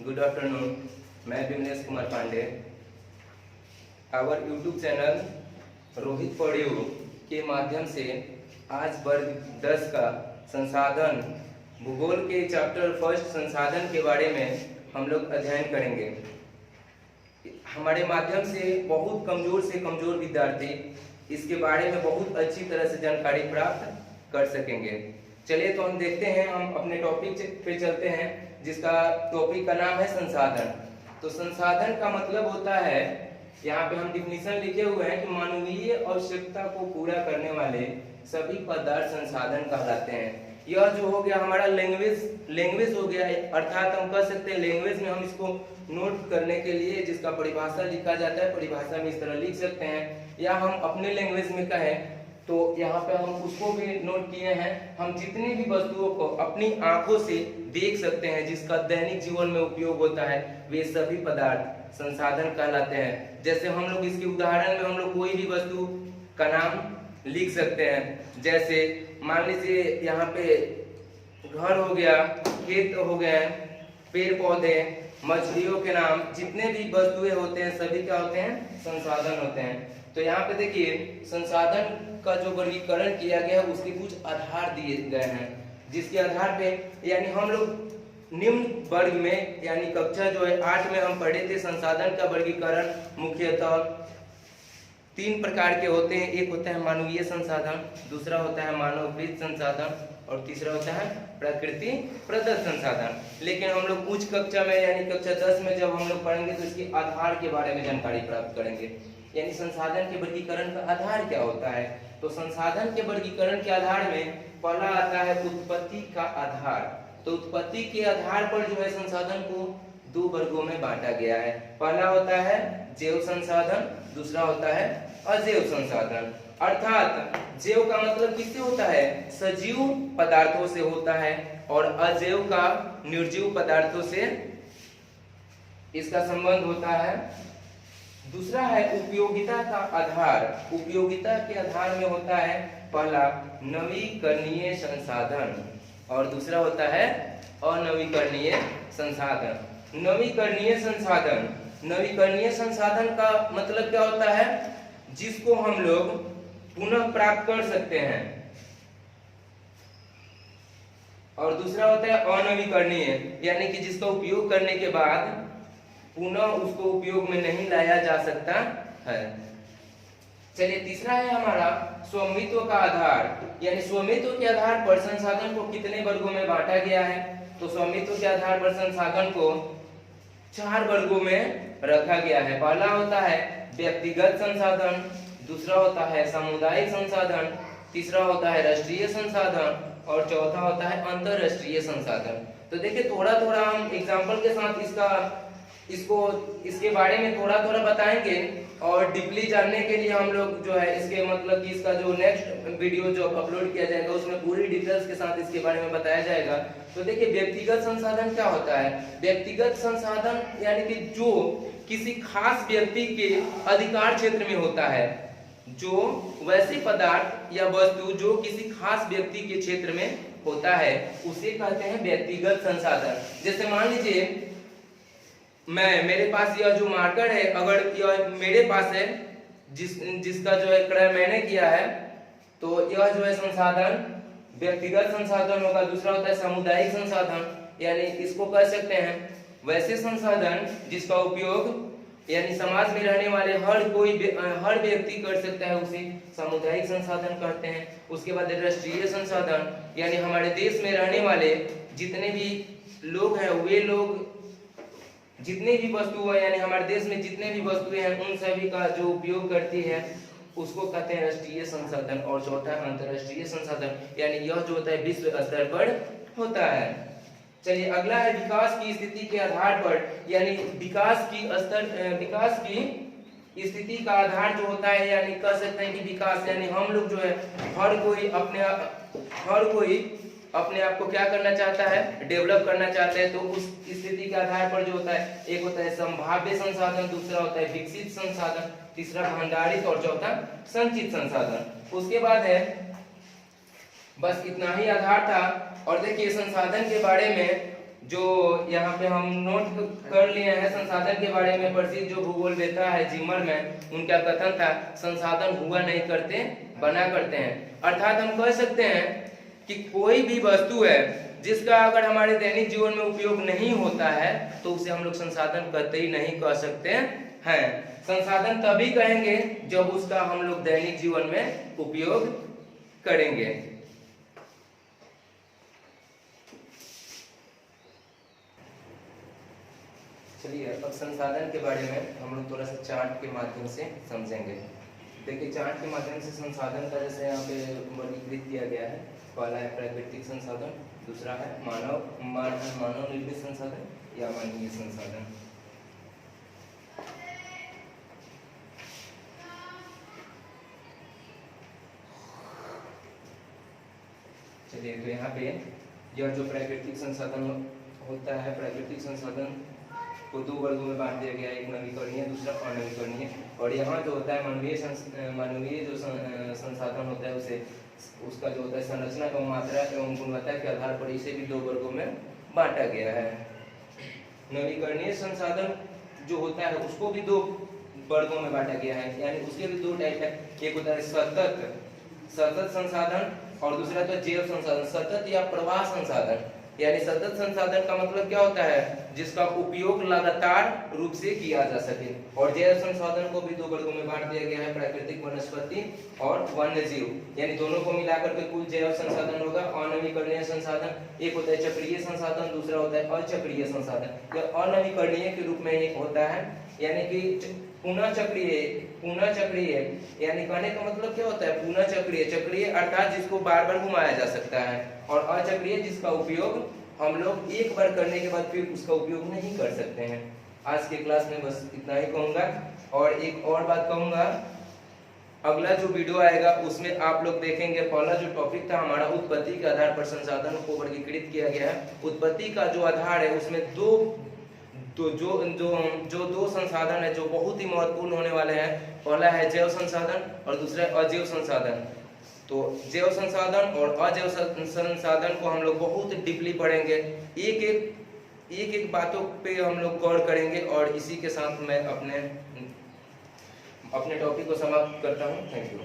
Good afternoon. मैं Vimlesh Kumar Pandey. Our YouTube channel Rohit पढ़ियो के माध्यम से आज वर्ग 10 का संसाधन भूगोल के चैप्टर फर्स्ट संसाधन के बारे में हम लोग अध्ययन करेंगे। हमारे माध्यम से बहुत कमजोर से कमजोर विद्यार्थी इसके बारे में बहुत अच्छी तरह से जानकारी प्राप्त कर सकेंगे। चलिए तो हम देखते हैं, हम अपने टॉपिक पे चलते हैं जिसका टॉपिक का नाम है संसाधन। तो संसाधन का मतलब होता है, यहाँ पे हम डिफिनीशन लिखे हुए हैं कि मानवीय आवश्यकता को पूरा करने वाले सभी पदार्थ संसाधन कहलाते हैं। यह जो हो गया हमारा लैंग्वेज हो गया, अर्थात हम कह सकते हैं लैंग्वेज में हम इसको नोट करने के लिए जिसका परिभाषा लिखा जाता है, परिभाषा में इस तरह लिख सकते हैं, या हम अपने लैंग्वेज में कहें तो यहाँ पे हम उसको भी नोट किए हैं। हम जितनी भी वस्तुओं को अपनी आंखों से देख सकते हैं, जिसका दैनिक जीवन में उपयोग होता है, वे सभी पदार्थ संसाधन कहलाते हैं। जैसे हम लोग इसके उदाहरण में हम लोग कोई भी वस्तु का नाम लिख सकते हैं। जैसे मान लीजिए यहाँ पे घर हो गया, खेत हो गए, पेड़ पौधे, मछलियों के नाम, जितने भी वस्तुएं होते हैं सभी क्या होते हैं, संसाधन होते हैं। तो यहाँ पे देखिए संसाधन का जो वर्गीकरण किया गया है उसके कुछ आधार दिए गए हैं, जिसके आधार पे यानी हम लोग निम्न वर्ग में यानी कक्षा जो है 8 में हम पढ़े थे संसाधन का वर्गीकरण मुख्यतः 3 प्रकार के होते हैं। एक होता है मानवीय संसाधन, दूसरा होता है मानवकृत संसाधन और तीसरा होता है प्रकृति प्रदत्त संसाधन। लेकिन हम लोग उच्च कक्षा में यानी कक्षा 10 में जब हम लोग पढ़ेंगे तो इसके आधार के बारे में जानकारी प्राप्त करेंगे, यानी संसाधन के वर्गीकरण का आधार क्या होता है। तो संसाधन के वर्गीकरण के आधार में पहला आता है उत्पत्ति का आधार। तो उत्पत्ति के आधार पर जो है संसाधन को 2 वर्गों में बांटा गया है। पहला होता है जैव संसाधन, दूसरा होता है अजैव संसाधन। अर्थात जैव का मतलब किससे होता है, सजीव पदार्थों से होता है, और अजैव का निर्जीव पदार्थों से इसका संबंध होता है। दूसरा है उपयोगिता का आधार। उपयोगिता के आधार में होता है पहला नवीकरणीय संसाधन और दूसरा होता है अनवीकरणीय संसाधन। नवीकरणीय संसाधन का मतलब क्या होता है, जिसको हम लोग पुनः प्राप्त कर सकते हैं, और दूसरा होता है अनवीकरणीय यानी कि जिसका उपयोग करने के बाद पुनः उसको उपयोग में नहीं लाया जा सकता है। चलिए तीसरा है हमारा स्वामित्व का आधार, यानी स्वामित्व के आधार पर संसाधन को कितने वर्गों में बांटा गया है। तो स्वामित्व के आधार पर संसाधन को 4 वर्गों में रखा गया है। पहला होता है व्यक्तिगत संसाधन, दूसरा होता है सामुदायिक संसाधन, तीसरा होता है राष्ट्रीय संसाधन और चौथा होता है अंतरराष्ट्रीय संसाधन। तो देखिए थोड़ा थोड़ा हम एग्जाम्पल के साथ इसके बारे में थोड़ा थोड़ा बताएंगे, और डीपली जानने के लिए हम लोग जो है इसके मतलब कि इसका जो नेक्स्ट वीडियो जो अपलोड किया जाएगा उसमें पूरी डिटेल्स के साथ इसके बारे में बताया जाएगा। तो देखिए व्यक्तिगत संसाधन क्या होता है। व्यक्तिगत संसाधन यानी कि जो किसी खास व्यक्ति के अधिकार क्षेत्र में होता है, जो वैसे पदार्थ या वस्तु जो किसी खास व्यक्ति के क्षेत्र में होता है उसे कहते हैं व्यक्तिगत संसाधन। जैसे मान लीजिए मेरे पास यह जो मार्कर है, अगर यह मेरे पास है जिसका जो है क्रय मैंने किया है, तो यह जो है संसाधन व्यक्तिगत संसाधन होगा। दूसरा होता है सामुदायिक संसाधन, यानी इसको कह सकते हैं वैसे संसाधन जिसका उपयोग यानी समाज में रहने वाले हर व्यक्ति कर सकता है, उसे सामुदायिक संसाधन कहते हैं। उसके बाद राष्ट्रीय संसाधन, यानी हमारे देश में रहने वाले जितने भी लोग हैं, वे लोग जितने भी वस्तुएं यानी हमारे देश में जितने भी वस्तुएं हैं उन सभी का जो उपयोग करती है उसको कहते हैं राष्ट्रीय संसाधन। और चौथा अंतरराष्ट्रीय संसाधन, यानी यह जो होता है विश्व स्तर पर होता है। चलिए अगला है विकास की स्थिति के आधार पर, यानी विकास की स्थिति का आधार जो होता है, यानी कह सकते हैं कि विकास यानी हम लोग जो है हर कोई अपने आप को क्या करना चाहता है, डेवलप करना चाहते हैं। तो उस स्थिति के आधार पर जो होता है, एक होता है संभाव्य संसाधन, दूसरा होता है विकसित संसाधन, तीसरा भंडारित और चौथा संचित संसाधन। उसके बाद है बस इतना ही आधार था। और देखिए संसाधन के बारे में जो यहाँ पे हम नोट कर लिए हैं संसाधन के बारे में, प्रसिद्ध जो भूगोलवेत्ता है जिमरमैन, उनका कथन था संसाधन हुआ नहीं करते बना करते हैं। अर्थात हम कह सकते हैं कि कोई भी वस्तु है जिसका अगर हमारे दैनिक जीवन में उपयोग नहीं होता है तो उसे हम लोग संसाधन कहते ही नहीं कह सकते हैं। संसाधन तभी कहेंगे जब उसका हम लोग दैनिक जीवन में उपयोग करेंगे। चलिए अब संसाधन के बारे में हम लोग थोड़ा सा चार्ट के माध्यम से समझेंगे। देखिए चार्ट के माध्यम से संसाधन का जैसे यहाँ पे वर्गीकृत किया गया है। पहला है प्राकृतिक संसाधन, दूसरा है मानव निर्मित संसाधन या मानवीय संसाधन। चलिए तो यहाँ पे यह जो प्राकृतिक संसाधन होता है, प्राकृतिक संसाधन को दो वर्गों में बांट दिया गया है, एक नवीकरणीय दूसरा अनवीकरणीय। और यहाँ जो होता है मानवीय जो संसाधन होता है उसे उसका जो होता है संरचना एवं मात्रा एवं गुणवत्ता के आधार पर इसे भी दो वर्गों में बांटा गया है। नवीकरणीय संसाधन जो होता है उसको भी दो वर्गों में बांटा गया है, यानी उसके भी दो टाइप है। एक होता है सतत संसाधन और दूसरा तो जैव संसाधन, सतत या प्रवाह संसाधन। यानी सतत संसाधन का मतलब क्या होता है, जिसका उपयोग लगातार रूप से किया जा सके। और जैव संसाधन को भी दो वर्गों में बांट दिया गया है, प्राकृतिक वनस्पति और वन्य जीव। यानी दोनों को मिलाकर के कुल जैव संसाधन होगा। अनवीकरणीय संसाधन एक होता है चक्रीय संसाधन, दूसरा होता है अचक्रीय संसाधन। यह अनवीकरणीय के रूप में एक होता है, यानी कि पुनः चक्रीय यानी कहने का मतलब क्या होता है, पुनः चक्रीय अर्थात जिसको बार बार घुमाया जा सकता है, और अचक्रीय जिसका उपयोग हम लोग एक बार करने के बाद फिर उसका उपयोग नहीं कर सकते हैं। आज के क्लास में बस इतना ही कहूंगा। और एक और बात कहूंगा, अगला जो वीडियो आएगा उसमें आप लोग देखेंगे, पहला जो टॉपिक था हमारा उत्पत्ति के आधार पर संसाधनों को वर्गीकृत किया गया है। उत्पत्ति का जो आधार है उसमें दो संसाधन है जो बहुत ही महत्वपूर्ण होने वाले हैं। पहला है जैव संसाधन और दूसरा है अजैव संसाधन। तो जैव संसाधन और अजैव संसाधन को हम लोग बहुत डीपली पढ़ेंगे, एक एक बातों पे हम लोग गौर करेंगे। और इसी के साथ मैं अपने टॉपिक को समाप्त करता हूँ। Thank you.